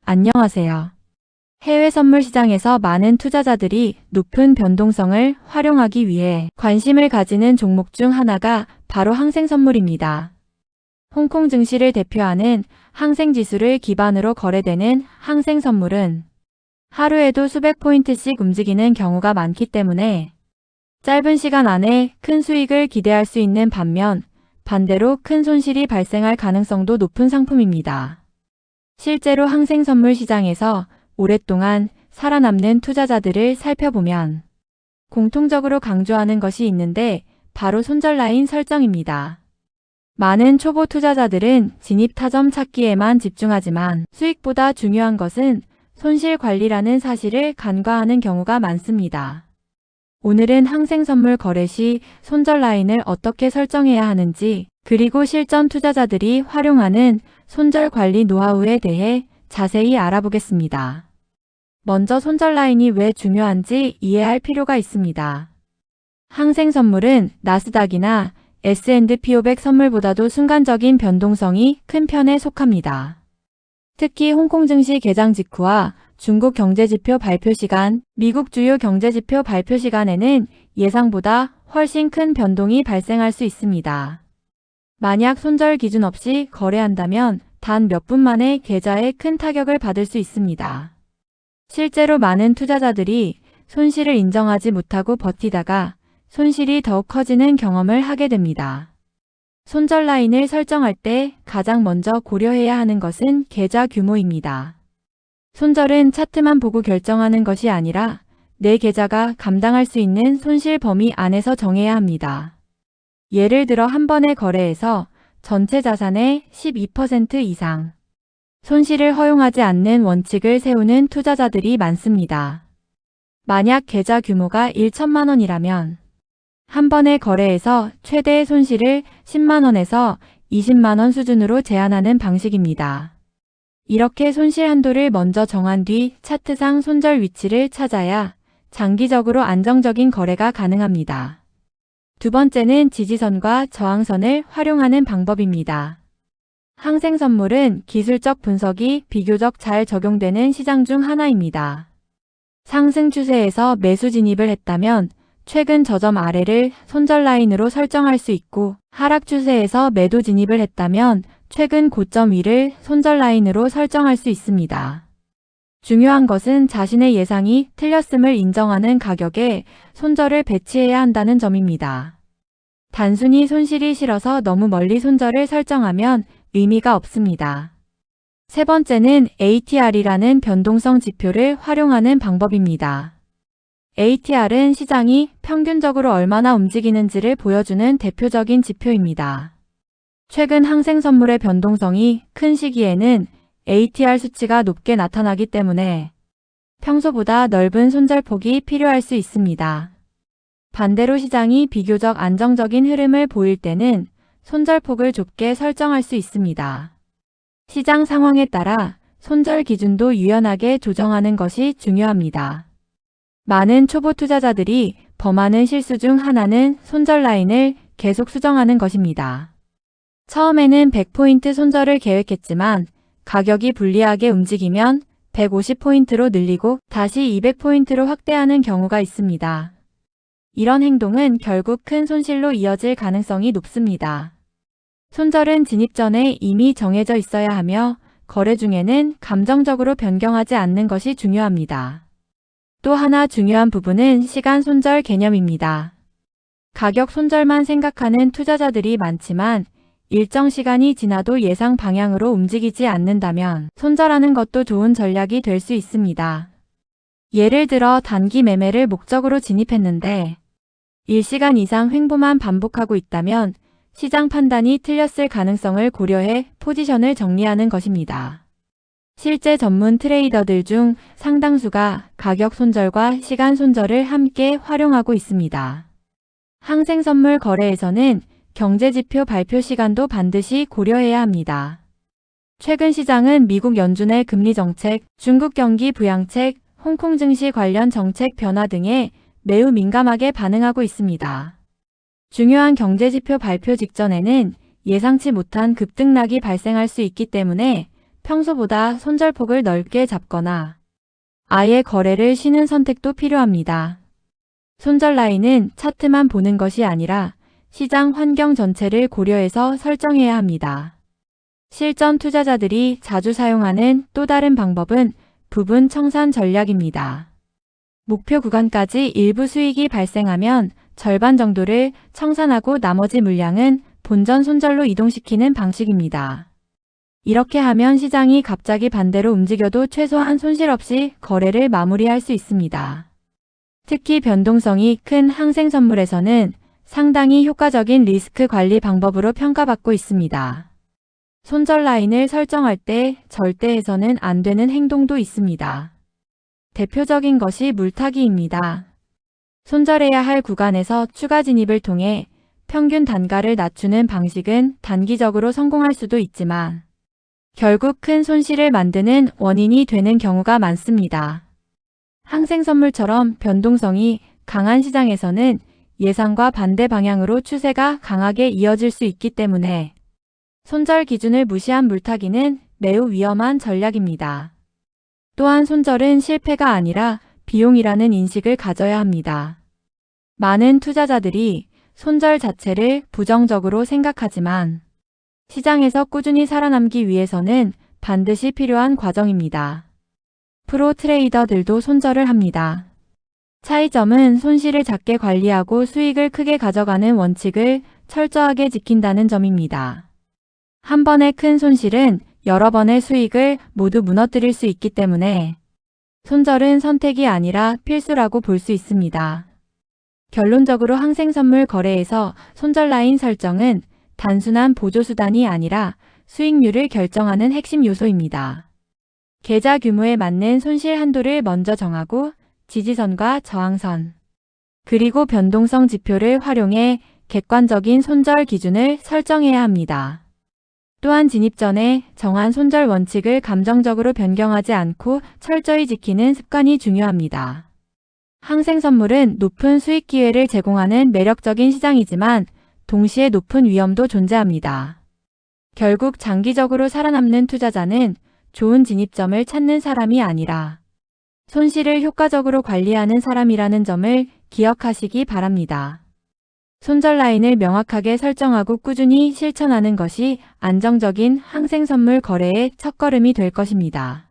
안녕하세요. 해외 선물 시장에서 많은 투자자들이 높은 변동성을 활용하기 위해 관심을 가지는 종목 중 하나가 바로 항생선물입니다. 홍콩 증시를 대표하는 항생지수를 기반으로 거래되는 항생선물은 하루에도 수백 포인트씩 움직이는 경우가 많기 때문에 짧은 시간 안에 큰 수익을 기대할 수 있는 반면 반대로 큰 손실이 발생할 가능성도 높은 상품입니다. 실제로 항생선물 시장에서 오랫동안 살아남는 투자자들을 살펴보면 공통적으로 강조하는 것이 있는데 바로 손절 라인 설정입니다. 많은 초보 투자자들은 진입 타점 찾기에만 집중하지만 수익보다 중요한 것은 손실 관리라는 사실을 간과하는 경우가 많습니다. 오늘은 항생선물 거래 시 손절 라인을 어떻게 설정해야 하는지, 그리고 실전 투자자들이 활용하는 손절 관리 노하우에 대해 자세히 알아보겠습니다. 먼저 손절 라인이 왜 중요한지 이해할 필요가 있습니다. 항생선물은 나스닥이나 S&P 500 선물보다도 순간적인 변동성이 큰 편에 속합니다. 특히 홍콩 증시 개장 직후와 중국 경제지표 발표 시간, 미국 주요 경제지표 발표 시간에는 예상보다 훨씬 큰 변동이 발생할 수 있습니다. 만약 손절 기준 없이 거래한다면 단 몇 분 만에 계좌에 큰 타격을 받을 수 있습니다. 실제로 많은 투자자들이 손실을 인정하지 못하고 버티다가 손실이 더욱 커지는 경험을 하게 됩니다. 손절 라인을 설정할 때 가장 먼저 고려해야 하는 것은 계좌 규모입니다. 손절은 차트만 보고 결정하는 것이 아니라 내 계좌가 감당할 수 있는 손실 범위 안에서 정해야 합니다. 예를 들어 한 번의 거래에서 전체 자산의 12% 이상 손실을 허용하지 않는 원칙을 세우는 투자자들이 많습니다. 만약 계좌 규모가 1천만 원이라면 한 번의 거래에서 최대의 손실을 10만 원에서 20만 원 수준으로 제한하는 방식입니다. 이렇게 손실 한도를 먼저 정한 뒤 차트상 손절 위치를 찾아야 장기적으로 안정적인 거래가 가능합니다. 두 번째는 지지선과 저항선을 활용하는 방법입니다. 항생선물은 기술적 분석이 비교적 잘 적용되는 시장 중 하나입니다. 상승 추세에서 매수 진입을 했다면 최근 저점 아래를 손절 라인으로 설정할 수 있고, 하락 추세에서 매도 진입을 했다면 최근 고점 위를 손절 라인으로 설정할 수 있습니다. 중요한 것은 자신의 예상이 틀렸음을 인정하는 가격에 손절을 배치해야 한다는 점입니다. 단순히 손실이 싫어서 너무 멀리 손절을 설정하면 의미가 없습니다. 세 번째는 ATR이라는 변동성 지표를 활용하는 방법입니다. ATR은 시장이 평균적으로 얼마나 움직이는지를 보여주는 대표적인 지표입니다. 최근 항생선물의 변동성이 큰 시기에는 ATR 수치가 높게 나타나기 때문에 평소보다 넓은 손절폭이 필요할 수 있습니다. 반대로 시장이 비교적 안정적인 흐름을 보일 때는 손절폭을 좁게 설정할 수 있습니다. 시장 상황에 따라 손절 기준도 유연하게 조정하는 것이 중요합니다. 많은 초보 투자자들이 범하는 실수 중 하나는 손절 라인을 계속 수정하는 것입니다. 처음에는 100포인트 손절을 계획했지만 가격이 불리하게 움직이면 150포인트로 늘리고 다시 200포인트로 확대하는 경우가 있습니다. 이런 행동은 결국 큰 손실로 이어질 가능성이 높습니다. 손절은 진입 전에 이미 정해져 있어야 하며 거래 중에는 감정적으로 변경하지 않는 것이 중요합니다. 또 하나 중요한 부분은 시간 손절 개념입니다. 가격 손절만 생각하는 투자자들이 많지만 일정 시간이 지나도 예상 방향으로 움직이지 않는다면 손절하는 것도 좋은 전략이 될 수 있습니다. 예를 들어 단기 매매를 목적으로 진입했는데 1시간 이상 횡보만 반복하고 있다면 시장 판단이 틀렸을 가능성을 고려해 포지션을 정리하는 것입니다. 실제 전문 트레이더들 중 상당수가 가격 손절과 시간 손절을 함께 활용하고 있습니다. 항생선물 거래에서는 경제지표 발표 시간도 반드시 고려해야 합니다. 최근 시장은 미국 연준의 금리 정책, 중국 경기 부양책, 홍콩 증시 관련 정책 변화 등에 매우 민감하게 반응하고 있습니다. 중요한 경제지표 발표 직전에는 예상치 못한 급등락이 발생할 수 있기 때문에 평소보다 손절폭을 넓게 잡거나 아예 거래를 쉬는 선택도 필요합니다. 손절 라인은 차트만 보는 것이 아니라 시장 환경 전체를 고려해서 설정해야 합니다. 실전 투자자들이 자주 사용하는 또 다른 방법은 부분 청산 전략입니다. 목표 구간까지 일부 수익이 발생하면 절반 정도를 청산하고 나머지 물량은 본전 손절로 이동시키는 방식입니다. 이렇게 하면 시장이 갑자기 반대로 움직여도 최소한 손실 없이 거래를 마무리할 수 있습니다. 특히 변동성이 큰 항생선물에서는 상당히 효과적인 리스크 관리 방법으로 평가받고 있습니다. 손절 라인을 설정할 때 절대 해서는 안 되는 행동도 있습니다. 대표적인 것이 물타기입니다. 손절해야 할 구간에서 추가 진입을 통해 평균 단가를 낮추는 방식은 단기적으로 성공할 수도 있지만 결국 큰 손실을 만드는 원인이 되는 경우가 많습니다. 항생선물처럼 변동성이 강한 시장에서는 예상과 반대 방향으로 추세가 강하게 이어질 수 있기 때문에 손절 기준을 무시한 물타기는 매우 위험한 전략입니다. 또한 손절은 실패가 아니라 비용이라는 인식을 가져야 합니다. 많은 투자자들이 손절 자체를 부정적으로 생각하지만 시장에서 꾸준히 살아남기 위해서는 반드시 필요한 과정입니다. 프로 트레이더들도 손절을 합니다. 차이점은 손실을 작게 관리하고 수익을 크게 가져가는 원칙을 철저하게 지킨다는 점입니다. 한 번의 큰 손실은 여러 번의 수익을 모두 무너뜨릴 수 있기 때문에 손절은 선택이 아니라 필수라고 볼 수 있습니다. 결론적으로 항생선물 거래에서 손절 라인 설정은 단순한 보조수단이 아니라 수익률을 결정하는 핵심 요소입니다. 계좌 규모에 맞는 손실 한도를 먼저 정하고 지지선과 저항선, 그리고 변동성 지표를 활용해 객관적인 손절 기준을 설정해야 합니다. 또한 진입 전에 정한 손절 원칙을 감정적으로 변경하지 않고 철저히 지키는 습관이 중요합니다. 항생선물은 높은 수익 기회를 제공하는 매력적인 시장이지만 동시에 높은 위험도 존재합니다. 결국 장기적으로 살아남는 투자자는 좋은 진입점을 찾는 사람이 아니라 손실을 효과적으로 관리하는 사람이라는 점을 기억하시기 바랍니다. 손절 라인을 명확하게 설정하고 꾸준히 실천하는 것이 안정적인 항생선물 거래의 첫걸음이 될 것입니다.